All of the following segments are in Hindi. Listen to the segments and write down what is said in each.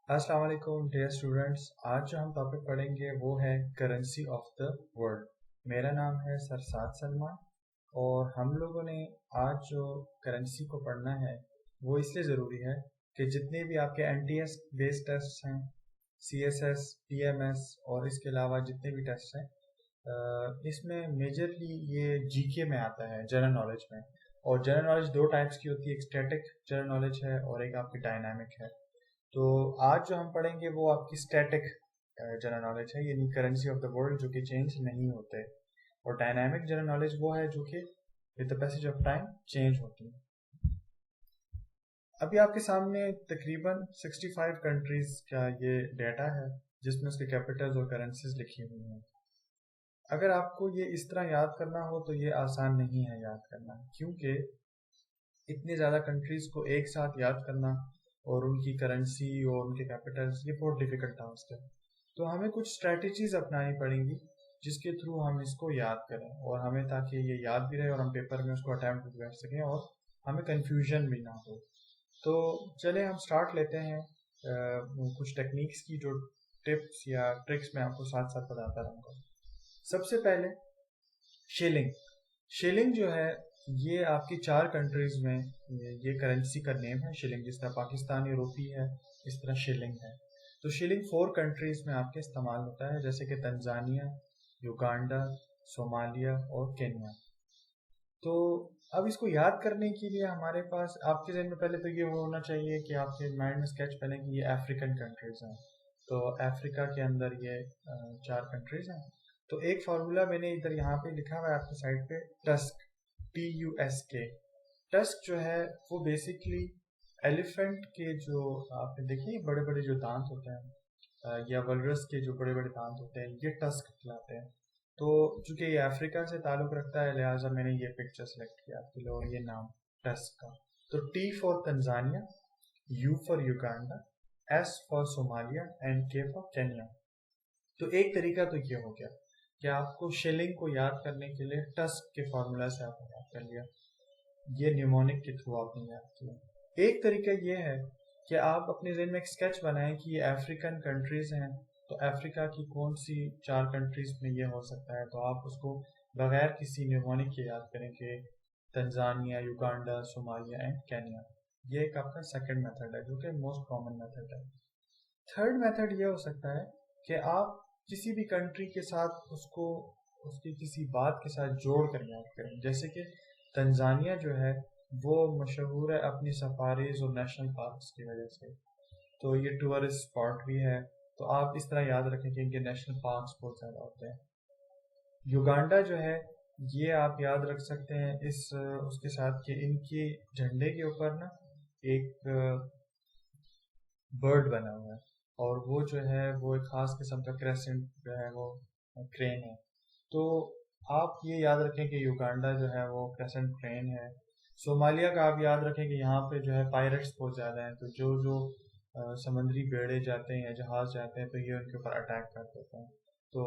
अस्सलाम वालेकुम डियर स्टूडेंट्स। आज जो हम टॉपिक पढ़ेंगे वो है करेंसी ऑफ द वर्ल्ड। मेरा नाम है सरसाद सलमान और हम लोगों ने आज जो करेंसी को पढ़ना है वो इसलिए ज़रूरी है कि जितने भी आपके एनटीएस बेस्ड टेस्ट हैं, सीएसएस, पीएमएस और इसके अलावा जितने भी टेस्ट हैं, इसमें मेजरली ये जीके में आता है, जनरल नॉलेज में। और जनरल नॉलेज दो टाइप्स की होती है, एक स्टैटिक जनरल नॉलेज है और एक आपकी डायनामिक है। तो आज जो हम पढ़ेंगे वो आपकी स्टैटिक जनरल नॉलेज है, यानी करेंसी ऑफ द वर्ल्ड, जो कि चेंज नहीं होते। और डायनामिक जनरल नॉलेज वो है जो कि with the passage of time change होती है। अभी आपके सामने तकरीबन 65 कंट्रीज का ये डेटा है जिसमें उसके कैपिटल्स और करेंसीज लिखी हुई हैं। अगर आपको ये इस तरह याद करना हो तो ये आसान नहीं है याद करना, क्योंकि इतने ज़्यादा कंट्रीज को एक साथ याद करना और उनकी करेंसी और उनके कैपिटल्स, ये बहुत डिफिकल्ट टास्क है। तो हमें कुछ स्ट्रेटजीज अपनानी पड़ेंगी जिसके थ्रू हम इसको याद करें, और हमें ताकि ये याद भी रहे और हम पेपर में उसको अटैम्प्ट भी कर सकें और हमें कंफ्यूजन भी ना हो। तो चले हम स्टार्ट लेते हैं कुछ टेक्निक्स की, जो टिप्स या ट्रिक्स मैं आपको साथ साथ बताता रहूँगा। सबसे पहले शिलिंग। शिलिंग जो है ये आपकी 4 कंट्रीज में ये करेंसी का नेम है शिलिंग। जिस तरह पाकिस्तानी रुपी है, इस तरह शिलिंग है। तो शिलिंग 4 कंट्रीज में आपके इस्तेमाल होता है, जैसे कि तंजानिया, युगांडा, सोमालिया और केन्या। तो अब इसको याद करने के लिए हमारे पास आपके जहन में पहले तो ये होना चाहिए कि आपके माइंड में स्केच बने कि ये अफ्रीकन कंट्रीज हैं। तो अफ्रीका के अंदर ये 4 कंट्रीज हैं। तो एक फार्मूला मैंने इधर यहाँ पे लिखा हुआ है आपके साइड पे, टस्क, TUSK। टस्क जो है वो बेसिकली एलिफेंट के जो आपने देखिए बड़े बड़े जो दांत होते हैं, या वल्रस के जो बड़े बड़े दांत होते हैं, ये टस्क कहलाते हैं। तो चूंकि ये अफ्रीका से ताल्लुक रखता है, लिहाजा मैंने ये पिक्चर सेलेक्ट किया आपके लिए, और ये नाम टस्क का। तो T for Tanzania, U for Uganda, S for Somalia and K for Kenya. तो एक तरीका तो ये हो गया कि आपको शिलिंग को याद करने के लिए टस्क के फार्मूला से आपने याद कर लिया, ये न्यूमोनिक के थ्रू आपने याद किया। एक तरीका ये है कि आप अपने जहन में एक स्केच बनाएं कि ये अफ्रीकन कंट्रीज हैं, तो अफ्रीका की कौन सी 4 कंट्रीज में ये हो सकता है। तो आप उसको बगैर किसी न्यूमोनिक के याद करें कि Tanzania, Uganda, Somalia and Kenya. ये एक आपका सेकंड मेथड है जो कि मोस्ट कॉमन मेथड है। थर्ड मेथड ये हो सकता है कि आप किसी भी कंट्री के साथ उसको उसकी किसी बात के साथ जोड़ कर याद करें। जैसे कि तंजानिया जो है वो मशहूर है अपनी सफारीज और नेशनल पार्क्स की वजह से, तो ये टूरिस्ट स्पॉट भी है। तो आप इस तरह याद रखें कि इनके नेशनल पार्क्स बहुत ज़्यादा होते हैं। युगांडा जो है ये आप याद रख सकते हैं इस उसके साथ कि इनके झंडे के ऊपर ना एक बर्ड बना हुआ है, और वो जो है वो एक खास किस्म का क्रेसेंट जो है वो क्रेन है। तो आप ये याद रखें कि युगांडा जो है वो क्रेसेंट क्रेन है। सोमालिया का आप याद रखें कि यहाँ पे जो है पायरेट्स बहुत ज़्यादा हैं, तो जो जो समुद्री बेड़े जाते हैं या जहाज जाते हैं तो ये उनके ऊपर अटैक कर देते हैं। तो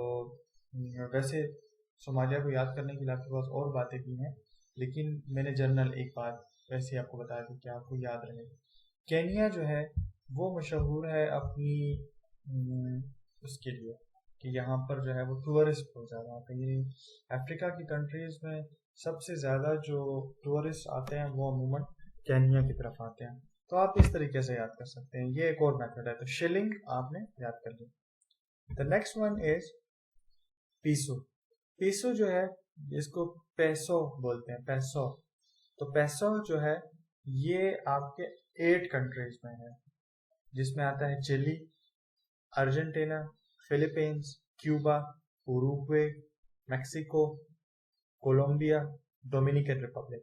वैसे सोमालिया को याद करने के लिए आपके पास और बातें भी हैं, लेकिन मैंने जनरल एक बात वैसे ही आपको बताया थी कि आपको याद रहे। केनिया जो है वो मशहूर है अपनी उसके लिए कि यहाँ पर जो है वो टूरिस्ट बहुत ज़्यादा आते हैं। ये अफ्रीका की कंट्रीज में सबसे ज़्यादा जो टूरिस्ट आते हैं वो अमूमन केनिया की तरफ आते हैं। तो आप इस तरीके से याद कर सकते हैं, ये एक और मेथड है। तो शिलिंग आपने याद कर लिया। The next one is peso. Peso जो है इसको पैसो बोलते हैं, पैसो। तो पैसो जो है ये आपके 8 कंट्रीज में है, जिसमें आता है Chile, Argentina, Philippines, Cuba, Uruguay, Mexico, Colombia, Dominican Republic.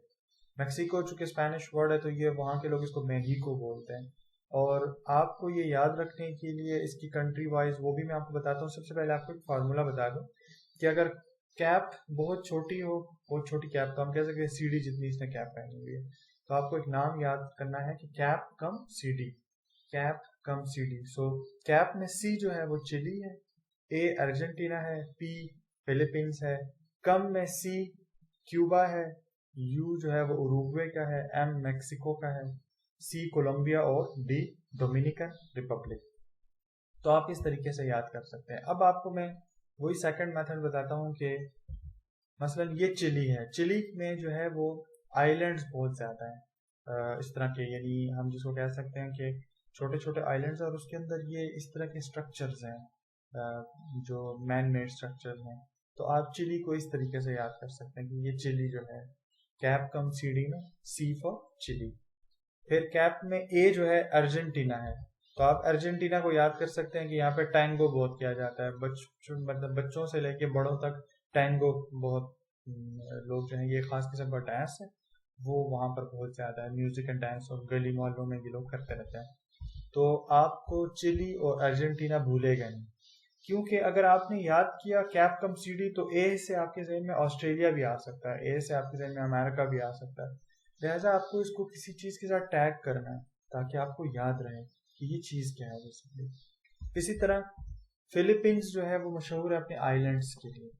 Mexico चूंकि स्पेनिश वर्ड है तो ये वहाँ के लोग इसको मेहिको बोलते हैं। और आपको ये याद रखने के लिए इसकी कंट्री वाइज वो भी मैं आपको बताता हूँ। सबसे पहले आपको एक फार्मूला बता दूँ कि अगर कैप बहुत छोटी हो, बहुत छोटी कैप, तो हम कह सकते हैं सीडी जितनी इसने कैप पहनी हुई है, तो आपको एक नाम याद करना है कि cap cum CD, cap cum CD. सो कैप में सी जो है वो चिली है, ए अर्जेंटीना है, पी फिलीपींस है, कम में सी क्यूबा है, यू जो है वो उरुग्वे का है, एम मैक्सिको का है, सी कोलंबिया और डी डोमिनिकन रिपब्लिक। तो आप इस तरीके से याद कर सकते हैं। अब आपको मैं वही सेकंड मेथड बताता हूँ कि मसलन ये चिली है, चिली में जो है वो आइलैंड्स बहुत ज़्यादा हैं इस तरह के, यानी हम जिसको कह सकते हैं कि छोटे छोटे आइलैंड्स, और उसके अंदर ये इस तरह के स्ट्रक्चर्स हैं जो मैन मेड स्ट्रक्चर्स हैं। तो आप चिली को इस तरीके से याद कर सकते हैं कि ये चिली जो है, कैप कम सी डी में सी फॉर चिली। फिर कैप में ए जो है अर्जेंटीना है, तो आप अर्जेंटीना को याद कर सकते हैं कि यहाँ पे टैंगो बहुत किया जाता है, मतलब बच्चों से लेके बड़ों तक टैंगो बहुत लोग जो है, ये खास किस्म का डांस है वो वहाँ पर बहुत ज़्यादा है, म्यूजिक एंड डांस, और गली मोहल्लों में ये लोग करते रहते हैं। तो आपको चिली और अर्जेंटीना भूलेगा नहीं, क्योंकि अगर आपने याद किया कैप कम सीडी तो ए से आपके जहन में ऑस्ट्रेलिया भी आ सकता है, ए से आपके जहन में अमेरिका भी आ सकता है। लिहाजा आपको इसको किसी चीज के साथ टैग करना है ताकि आपको याद रहे कि ये चीज क्या है बेसिकली। इसी तरह फिलीपींस जो है वो मशहूर है अपने आइलैंड्स के लिए,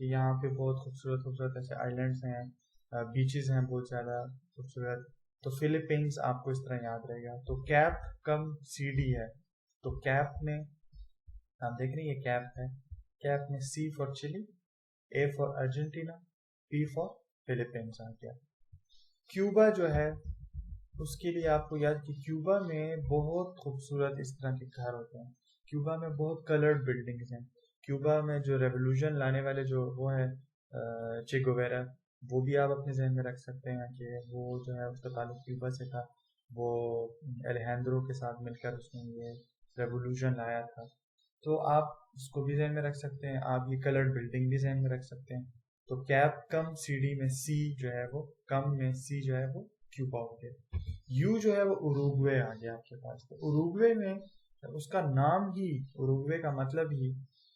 कि यहाँ पे बहुत खूबसूरत खूबसूरत ऐसे आइलैंड्स हैं, बीचेस हैं बहुत ज्यादा खूबसूरत। तो फिलीपींस आपको इस तरह याद रहेगा। तो कैप कम सीडी है, तो कैप में आप देख रहे हैं ये कैप है, कैप में C for Chile, A for Argentina, P for Philippines आ गया। क्यूबा जो है उसके लिए आपको याद कि क्यूबा में बहुत खूबसूरत इस तरह के घर होते हैं, क्यूबा में बहुत कलर्ड बिल्डिंग्स हैं। क्यूबा में जो रेवोल्यूशन लाने वाले जो वो है चे गुवेरा, वो भी आप अपने जहन में रख सकते हैं कि वो जो है उसका ताल्लुक क्यूबा से था, वो एलेजेंड्रो के साथ मिलकर उसने ये रेवोल्यूशन लाया था। तो आप इसको भी जहन में रख सकते हैं, आप ये कलर्ड बिल्डिंग भी जहन में रख सकते हैं। तो कैप कम सीडी में सी जो है वो कम में सी जो है वो क्यूबा हो गया। यू जो है वो उरुग्वे आ गया आपके पास। तो उरुग्वे में उसका नाम ही, उरुग्वे का मतलब ही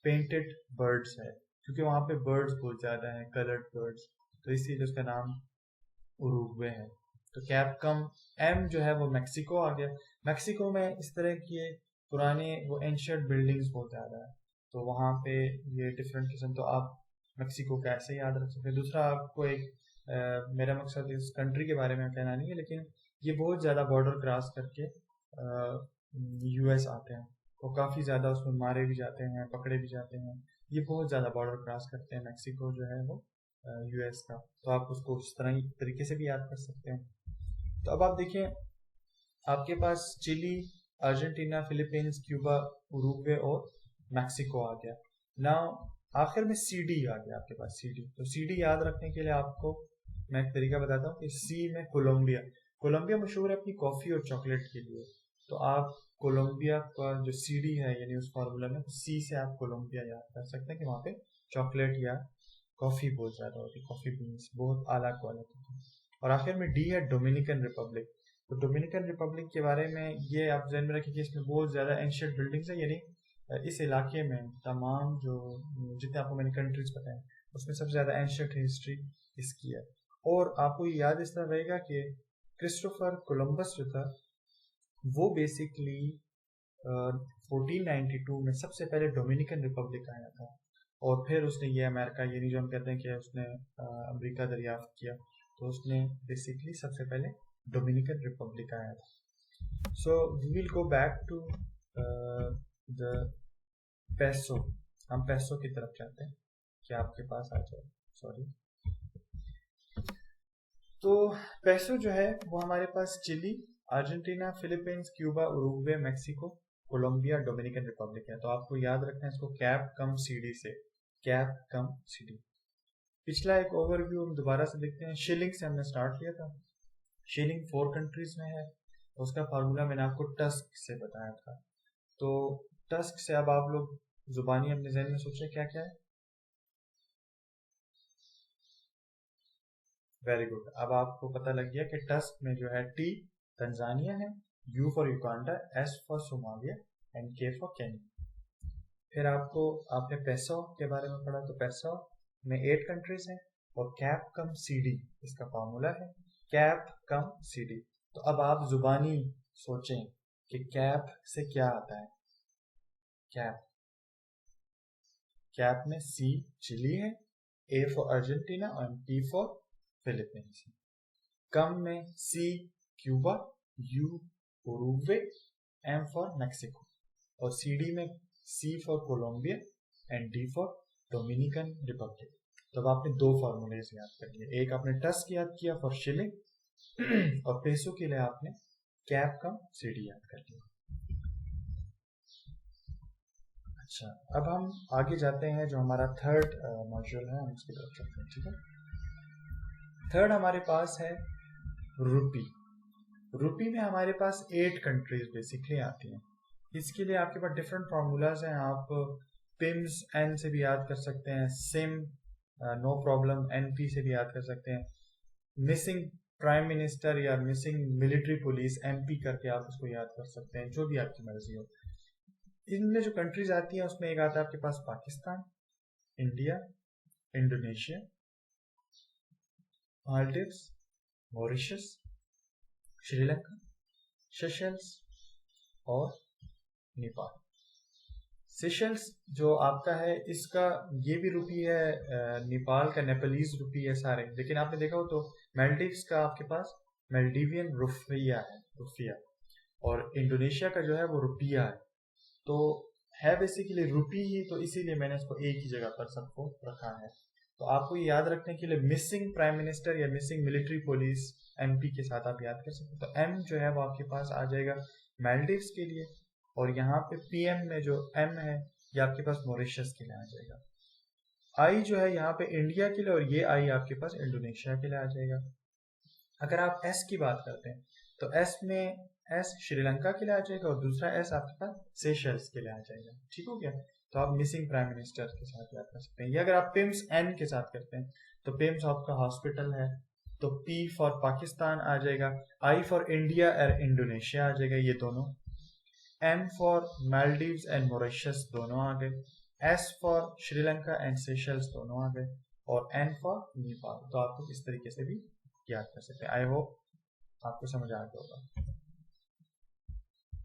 पेंटेड बर्ड्स है, क्योंकि वहां पे बर्ड्स बहुत ज्यादा हैं, कलर्ड बर्ड्स, तो इसीलिए उसका नाम उरुग्वे है। तो कैप कम एम जो है वो मैक्सिको आ गया। मैक्सिको में इस तरह की पुराने वो एंशियंट बिल्डिंग्स बहुत ज्यादा है, तो वहाँ पे ये डिफरेंट किस्म, तो आप मैक्सिको कैसे याद रख सकते हैं। दूसरा आपको एक मेरा मकसद इस कंट्री के बारे में कहना नहीं है, लेकिन ये बहुत ज़्यादा बॉर्डर क्रॉस करके यूएस आते हैं, तो काफ़ी ज़्यादा उसमें मारे भी जाते हैं, पकड़े भी जाते हैं। ये बहुत ज़्यादा बॉर्डर क्रॉस करते हैं मैक्सिको जो है वो यूएस का, तो आप उसको उस तरह ही तरीके से भी याद कर सकते हैं। तो अब आप देखिए आपके पास Chile, Argentina, Philippines, Cuba, Uruguay और मैक्सिको आ गया। नाउ आखिर में सीडी आ गया आपके पास, सीडी। तो सीडी याद रखने के लिए आपको मैं एक तरीका बताता हूँ कि सी में कोलंबिया, कोलंबिया मशहूर है अपनी कॉफी और चॉकलेट के लिए, तो आप कोलंबिया का जो सीडी है यानी उस फार्मूला में सी से आप कोलंबिया याद कर सकते हैं कि वहाँ पे चॉकलेट या कॉफी बहुत ज्यादा होती है, कॉफी बीन्स बहुत आला क्वालिटी की। और आखिर में डी है डोमिनिकन रिपब्लिक। तो डोमिनिकन रिपब्लिक के बारे में ये आप जहन में रखिए कि इसमें बहुत ज़्यादा एंशियंट बिल्डिंग्स है, यानी इस इलाके में तमाम जो जितने आपको मैंने कंट्रीज बताए उसमें सबसे ज़्यादा एंशियंट हिस्ट्री इसकी है। और आपको ये याद इस तरह रहेगा कि क्रिस्टोफर कोलंबस जो था वो बेसिकली 1492 में सबसे पहले डोमिनिकन रिपब्लिक आया था, और फिर उसने ये अमेरिका, यानी जो हम कहते हैं कि उसने अमेरिका दरियाफ्त किया, तो उसने बेसिकली सबसे पहले डोमिनिकन रिपब्लिक आया था। So we will go back to the peso. हम पैसो की तरफ जाते हैं कि आपके पास आ जाए, सॉरी। तो पैसो जो है वो हमारे पास Chile, Argentina, Philippines, Cuba, Uruguay, Mexico, Colombia, Dominican Republic है। तो आपको याद रखना है इसको कैप कम सीडी से, कैप कम सीडी। पिछला एक ओवरव्यू हम दोबारा से देखते हैं। शिलिंग से हमने स्टार्ट किया था, शिलिंग 4 कंट्रीज में है, उसका फार्मूला मैंने आपको टस्क से बताया था। तो टस्क से अब आप लोग जुबानी अपने जहन में सोचें क्या क्या है। वेरी गुड, अब आपको पता लग गया कि टस्क में जो है टी तंजानिया है, you for Uganda, S for Somalia and के फॉर केन्या। फिर आपने पैसो के बारे में पढ़ा, तो पैसो में 8 कंट्रीज हैं और कैप कम सीडी इसका फार्मूला है, कैप कम सीडी। तो अब आप जुबानी सोचें कि कैप से क्या आता है। कैप, कैप में सी चिली है, ए फॉर अर्जेंटीना और पी फॉर फिलीपींस। कम में C Cuba, U Uruguay, M for Mexico. और CD में C for Colombia and D for Dominican Republic. तो अब आपने दो फॉर्मूलेज याद कर लिए, एक आपने टस्क याद किया फॉर शिलिंग और पेसो के लिए आपने कैप का CD याद कर लिया। अच्छा, अब हम आगे जाते हैं, जो हमारा थर्ड मॉड्यूल है हम उसकी तरफ चलते हैं। ठीक है, थर्ड हमारे पास है रूपी। रूपी में हमारे पास 8 कंट्रीज बेसिकली आती हैं। इसके लिए आपके पास डिफरेंट फार्मूलाज हैं, आप पिम्स एन से भी याद कर सकते हैं, सिम नो प्रॉब्लम NP से भी याद कर सकते हैं, मिसिंग प्राइम मिनिस्टर या मिसिंग मिलिट्री पुलिस MP करके आप उसको याद कर सकते हैं, जो भी आपकी मर्जी हो। इनमें जो कंट्रीज आती हैं उसमें एक आता है आपके पास Pakistan, India, Indonesia, Maldives, Mauritius, Sri Lanka, Seychelles और नेपाल। सेशल्स जो आपका है इसका ये भी रुपी है, नेपाल का नेपालीज रुपी है सारे, लेकिन आपने देखा हो तो मालदीव्स का आपके पास मालदीवियन रुफिया है, रुफिया, और इंडोनेशिया का जो है वो रुपिया है। तो है बेसिकली रुपी ही, तो इसीलिए मैंने इसको एक ही जगह पर सबको रखा है। तो आपको ये याद रखने के लिए मिसिंग प्राइम मिनिस्टर या मिसिंग मिलिट्री पुलिस MP के साथ आप याद कर सकते हैं। तो M जो है वो आपके पास आ जाएगा मालदीव्स के लिए, और यहाँ पे PM में जो M है ये आपके पास मॉरिशस के लिए आ जाएगा। I जो है यहाँ पे इंडिया के लिए, और ये I आपके पास इंडोनेशिया के लिए आ जाएगा। अगर आप S की बात करते हैं तो S में S श्रीलंका के लिए आ जाएगा, और दूसरा S आपके पास सेशल्स के लिए आ जाएगा। ठीक हो गया, तो आप मिसिंग प्राइम मिनिस्टर के साथ याद कर सकते हैं। या अगर आप पिम्स N के साथ करते हैं तो पिम्स आपका हॉस्पिटल है, तो P फॉर पाकिस्तान आ जाएगा, I फॉर इंडिया और इंडोनेशिया आ जाएगा, ये दोनों। M for Maldives and Mauritius दोनों आ गए, S for Sri Lanka and Seychelles दोनों आ गए, और N फॉर नेपाल। तो आपको इस तरीके से भी याद कर सकते हैं। आई होप आपको समझ आ गया होगा।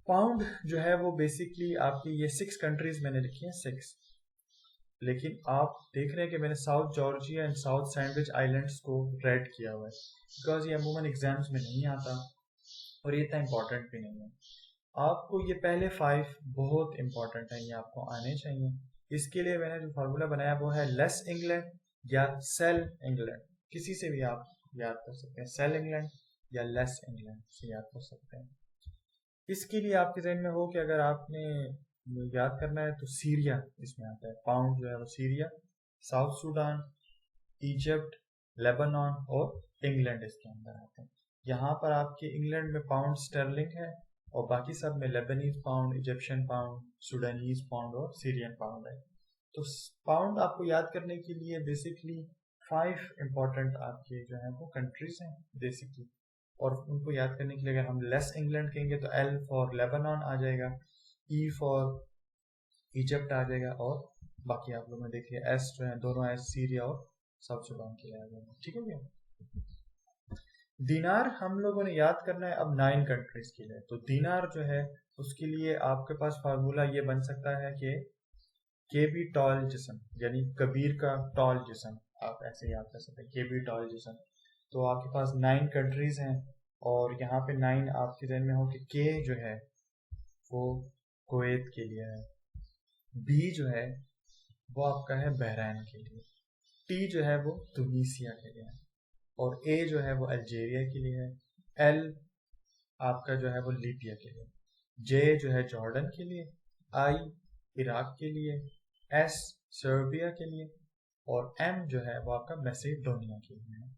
पाउंड जो है वो बेसिकली आपकी ये 6 कंट्रीज मैंने लिखी हैं, 6, लेकिन आप देख रहे हैं कि मैंने south Georgia and south sandwich islands को रेड किया हुआ है, बिकॉज ये अमूमन एग्जाम्स में नहीं आता और ये इतना इम्पोर्टेंट भी नहीं है। आपको ये पहले 5 बहुत इंपॉर्टेंट है, ये आपको आने चाहिए। इसके लिए मैंने जो फार्मूला बनाया वो है लेस इंग्लैंड या सेल इंग्लैंड, किसी से भी आप याद कर सकते हैं, सेल इंग्लैंड या लेस इंग्लैंड से याद कर सकते हैं। इसके लिए आपके जहन में हो कि अगर आपने याद करना है तो सीरिया इसमें आता है, पाउंड जो है वो Syria, south Sudan, Egypt, Lebanon और इंग्लैंड इसके अंदर आते हैं। यहाँ पर आपके इंग्लैंड में पाउंड स्टर्लिंग है, और बाकी सब में Lebanese pound, Egyptian pound, Sudanese pound और सीरियन पाउंड है। तो पाउंड आपको याद करने के लिए बेसिकली 5 इंपॉर्टेंट आपके जो है वो कंट्रीज हैं बेसिकली, और उनको याद करने के लिए अगर हम लेस इंग्लैंड कहेंगे तो L फॉर लेबनान आ जाएगा, E फॉर इजिप्ट आ जाएगा, और बाकी आप लोगों ने देख लिया S जो है दोनों S सीरिया और साउथ सुडान के लिए आ जाएगा। ठीक हो गया। दिनार हम लोगों ने याद करना है अब 9 कंट्रीज के लिए। तो दिनार जो है उसके लिए आपके पास फार्मूला ये बन सकता है कि KB टॉल जिस्म, यानी कबीर का टॉल जिस्म, आप ऐसे याद कर सकते हैं KB टॉल जिस्म। तो आपके पास 9 कंट्रीज हैं, और यहाँ पे 9 आपके जहन में हो कि K जो है वो कुवैत के लिए है, B जो है वो आपका है बहरैन के लिए, T जो है वो तुनीसिया के लिए है, और A जो है वो अल्जीरिया के लिए है, L आपका जो है वो लीबिया के लिए, J जो है जॉर्डन के लिए, I इराक के लिए, S सर्बिया के लिए, और M जो है वो आपका मैसेडोनिया के लिए है।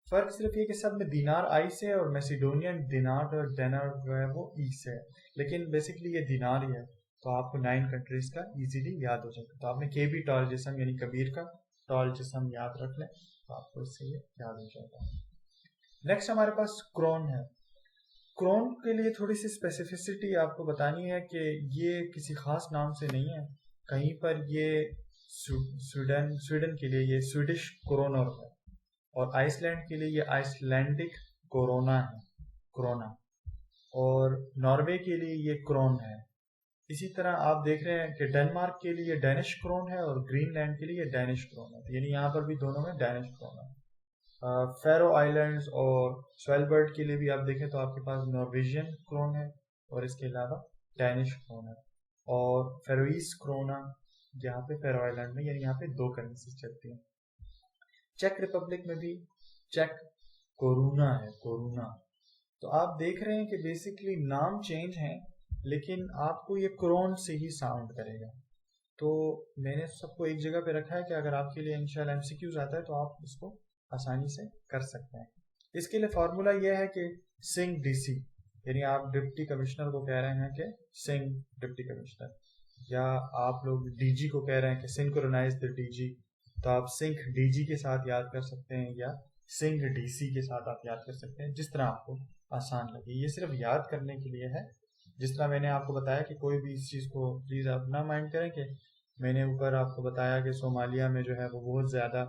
फर्क सिर्फ ये कि सब में दिनार I से और मैसेडोनियन दिनार और डेनर जो है वो E से है, लेकिन बेसिकली ये दिनार ही है। तो आपको 9 कंट्रीज का इजीली याद हो जाएगा। तो आपने KB टॉल जिस्म यानी कबीर का टॉल जिस्म याद रख लें, तो आपको इससे ये याद हो जाएगा। नेक्स्ट हमारे पास क्रोन है। क्रोन के लिए थोड़ी सी स्पेसिफिसिटी आपको बतानी है कि ये किसी खास नाम से नहीं है, कहीं पर ये स्वीडन के लिए ये स्वीडिश क्रोनर है, और आइसलैंड के लिए ये आइसलैंडिक कोरोना है, क्रोना, और नॉर्वे के लिए ये क्रोन है। इसी तरह आप देख रहे हैं कि डेनमार्क के लिए डैनिश क्रोन है, और ग्रीनलैंड के लिए डैनिश क्रोन है, यानी यहाँ पर भी दोनों में डैनिश क्रोन है। फेरो आइलैंड्स और स्वेलबर्ड के लिए भी आप देखें तो आपके पास नॉर्वेजियन क्रोन है, और इसके अलावा डैनिश क्रोन है। और फेरोइस क्रोना, यहाँ पे फेरो आइलैंड में, यानी यहाँ पे 2 करेंसीज चलती हैं। चेक रिपब्लिक में भी चेक कोरूना है, कोरूना। तो आप देख रहे हैं कि बेसिकली नाम चेंज हैं, लेकिन आपको ये क्रोन से ही साउंड करेगा। तो मैंने सबको एक जगह पे रखा है कि अगर आपके लिए इंशाल्लाह एमसीक्यूज आता है तो आप इसको आसानी से कर सकते हैं। इसके लिए फार्मूला यह है कि सिंग डीसी, यानी आप डिप्टी कमिश्नर को कह रहे हैं कि सिंग डिप्टी कमिश्नर, या आप लोग डीजी को कह रहे हैं कि सिंक्रोनाइज द डीजी, तो आप सिंक डीजी के साथ याद कर सकते हैं या सिंग डीसी के साथ आप याद कर सकते हैं, जिस तरह आपको आसान लगे। ये सिर्फ याद करने के लिए है। जिस तरह मैंने आपको बताया कि कोई भी इस चीज़ को प्लीज़ आप ना माइंड करें कि मैंने ऊपर आपको बताया कि सोमालिया में जो है वो बहुत ज़्यादा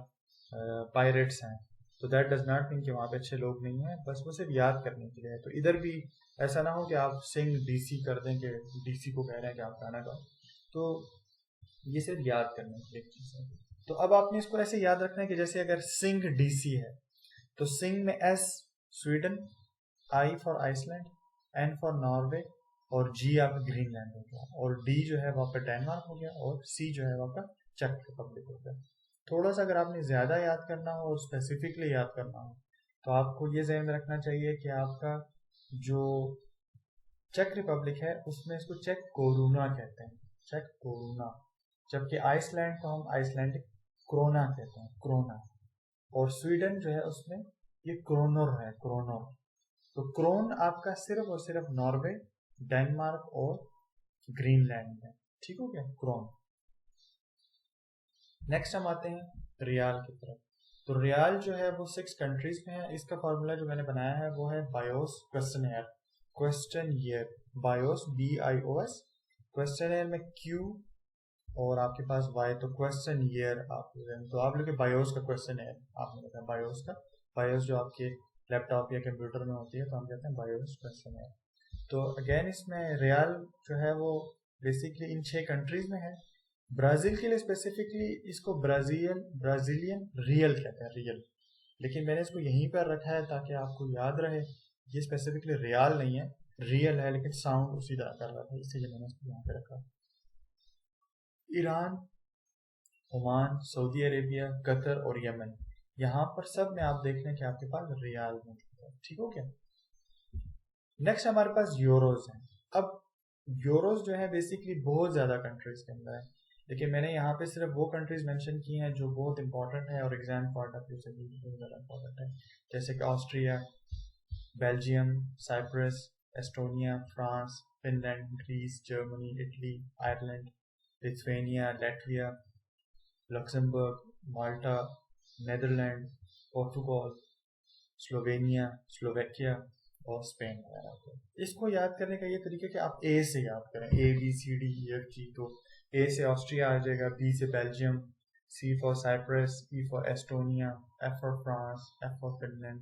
पायरेट्स हैं, तो दैट डज नॉट मीन कि वहाँ पे अच्छे लोग नहीं हैं, बस वो सिर्फ याद करने के लिए है। तो इधर भी ऐसा ना हो कि आप सिंग डीसी कर दें कि डीसी को कह रहे हैं कि आप गाना गाओ, तो ये सिर्फ याद करने के लिए चीज़ है। तो अब आपने इसको ऐसे याद रखना है कि जैसे अगर सिंग डीसी है तो सिंग में S Sweden, I for Iceland, N for Norway, और जी आपका ग्रीनलैंड हो गया, और डी जो है वो आपका डेनमार्क हो गया, और सी जो है वो आपका चेक रिपब्लिक हो गया। थोड़ा सा अगर आपने ज़्यादा याद करना हो और स्पेसिफिकली याद करना हो तो आपको ये ज़हन में रखना चाहिए कि आपका जो चेक रिपब्लिक है उसमें इसको चेक कोरूना कहते हैं, चेक कोरूना, जबकि आइसलैंड को हम आइसलैंडिक क्रोना कहते हैं, क्रोना। और स्वीडन जो है उसमें ये क्रोनोर है, क्रोनोर। तो क्रोन आपका सिर्फ और सिर्फ नॉर्वे, डेनमार्क और ग्रीनलैंड में, ठीक हो गया क्रोन। नेक्स्ट हम आते हैं रियाल की तरफ। तो रियाल जो है वो 6 कंट्रीज में है। इसका फॉर्मूला जो मैंने बनाया है वो है BIOS questionnaire, question year, BIOS BIOS, questionnaire में Q और आपके पास वाई, तो क्वेश्चन ईयर आप, तो आप लोग बायोस का क्वेश्चन है, आपने बताया बायोस का, बायोस जो आपके लैपटॉप या कंप्यूटर में होती है तो हम कहते हैं बायोस क्वेश्चन है। तो अगेन इसमें रियाल जो है वो बेसिकली इन 6 कंट्रीज में है। ब्राज़ील के लिए स्पेसिफिकली इसको ब्राज़ीलियन रियल कहते हैं, रियल, लेकिन मैंने इसको यहीं पर रखा है ताकि आपको याद रहे ये स्पेसिफिकली रियाल नहीं है, रियल है, लेकिन साउंड उसी तरह कर रहा था, इसीलिए मैंने इसको यहाँ पे रखा। Iran, Oman, Saudi Arabia, Qatar और यमन, यहाँ पर सब में आप देख लें कि आपके पास रियाल मौजूद है, ठीक हो क्या। नेक्स्ट हमारे पास यूरोज हैं। अब यूरोज जो है बेसिकली बहुत ज़्यादा कंट्रीज के अंदर है, लेकिन मैंने यहाँ पे सिर्फ वो कंट्रीज मेंशन की हैं जो बहुत इंपॉर्टेंट है और एग्जाम पॉइंट ऑफ व्यू से भी बहुत ज़्यादा इंपॉर्टेंट है, जैसे कि Austria, Belgium, Cyprus, Estonia, France, Finland, Greece, Germany, Italy, Ireland, Lithuania, Latvia, Luxembourg, Malta, Netherland, Portugal, Slovenia, Slovakia और स्पेन वगैरह। इसको याद करने का ये तरीका कि आप ए से याद करें, ABCDEFG, तो ए से ऑस्ट्रिया आ जाएगा, बी से Belgium, C for Cyprus, E for Estonia, F for France, F for Finland.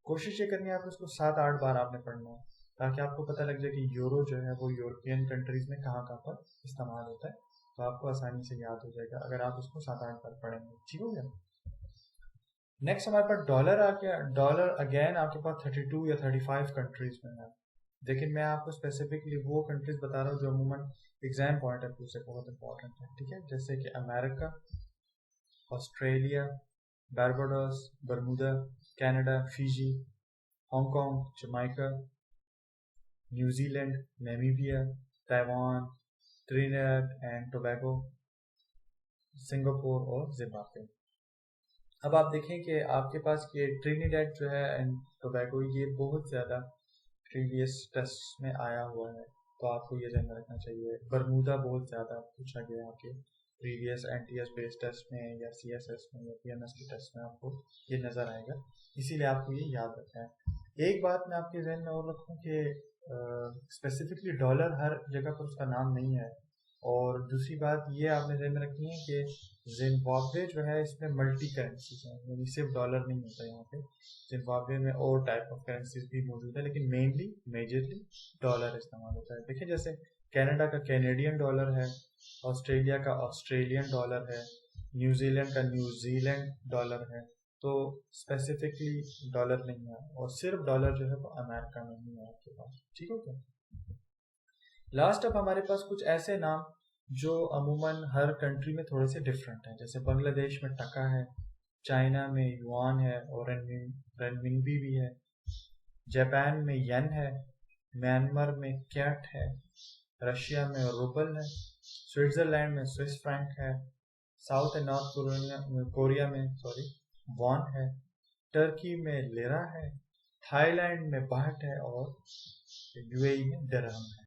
कोशिश ये करनी है आपको इसको 7-8 बार आपने पढ़ना है ताकि आपको पता लग जाए कि यूरो जो है वो यूरोपियन कंट्रीज में कहाँ कहाँ पर इस्तेमाल होता है, तो आपको आसानी से याद हो जाएगा अगर आप उसको 7-8 बार पढ़ेंगे, ठीक हो गया। नेक्स्ट हमारे पास डॉलर आ गया। डॉलर अगेन आपके पास 32 या 35 कंट्रीज में है, लेकिन मैं आपको स्पेसिफिकली वो कंट्रीज बता रहा हूँ जो अमूमन एग्जाम पॉइंट ऑफ व्यू से बहुत इंपॉर्टेंट है, ठीक है, जैसे कि America, Australia, Barbados, Bermuda, Canada, Fiji, Hong Kong, Jamaica, New Zealand, Namibia, Taiwan, Trinidad and Tobago, Singapore और जिम्बाब्वे। अब आप देखें कि आपके पास ये ट्रिनिडाद जो है एंड टोबैगो, ये बहुत ज़्यादा प्रीवियस टेस्ट में आया हुआ है, तो आपको ये ध्यान रखना चाहिए। बरमूदा बहुत ज़्यादा पूछा गया है आपके प्रीवियस NTS बेस्ड टेस्ट में या CSS में या PMS के टेस्ट में, आपको ये नज़र आएगा, इसीलिए आपको ये याद रखना है। एक बात मैं आपके जहन में और रखूँ कि स्पेसिफिकली डॉलर हर जगह पर उसका नाम नहीं है, और दूसरी बात ये आपने ध्यान में रखनी है कि जिम्बाब्वे जो है इसमें मल्टी करेंसीज हैं, यानी सिर्फ डॉलर नहीं होता यहाँ पे, जिम्बाब्वे में और टाइप ऑफ करेंसीज भी मौजूद है, लेकिन मेजरली डॉलर इस्तेमाल होता है। देखिए जैसे कनाडा का कैनेडियन डॉलर है, ऑस्ट्रेलिया का ऑस्ट्रेलियन डॉलर है, न्यूजीलैंड का न्यूजीलैंड डॉलर है, तो स्पेसिफिकली डॉलर नहीं है, और सिर्फ डॉलर जो है वो अमेरिका में नहीं है आपके पास, ठीक हो क्या। लास्ट अब हमारे पास कुछ ऐसे नाम जो अमूमन हर कंट्री में थोड़े से डिफरेंट हैं। जैसे बांग्लादेश में टका है, चाइना में युआन है और रेनमिनबी भी है, जापान में येन है, म्यांमार में कैट है, रशिया में रूबल है, स्विट्जरलैंड में स्विस फ्रैंक है, साउथ एंड नॉर्थ कोरिया में वॉन है, टर्की में लिरा है, थाईलैंड में बाहट है और यूएई में दिरहम है।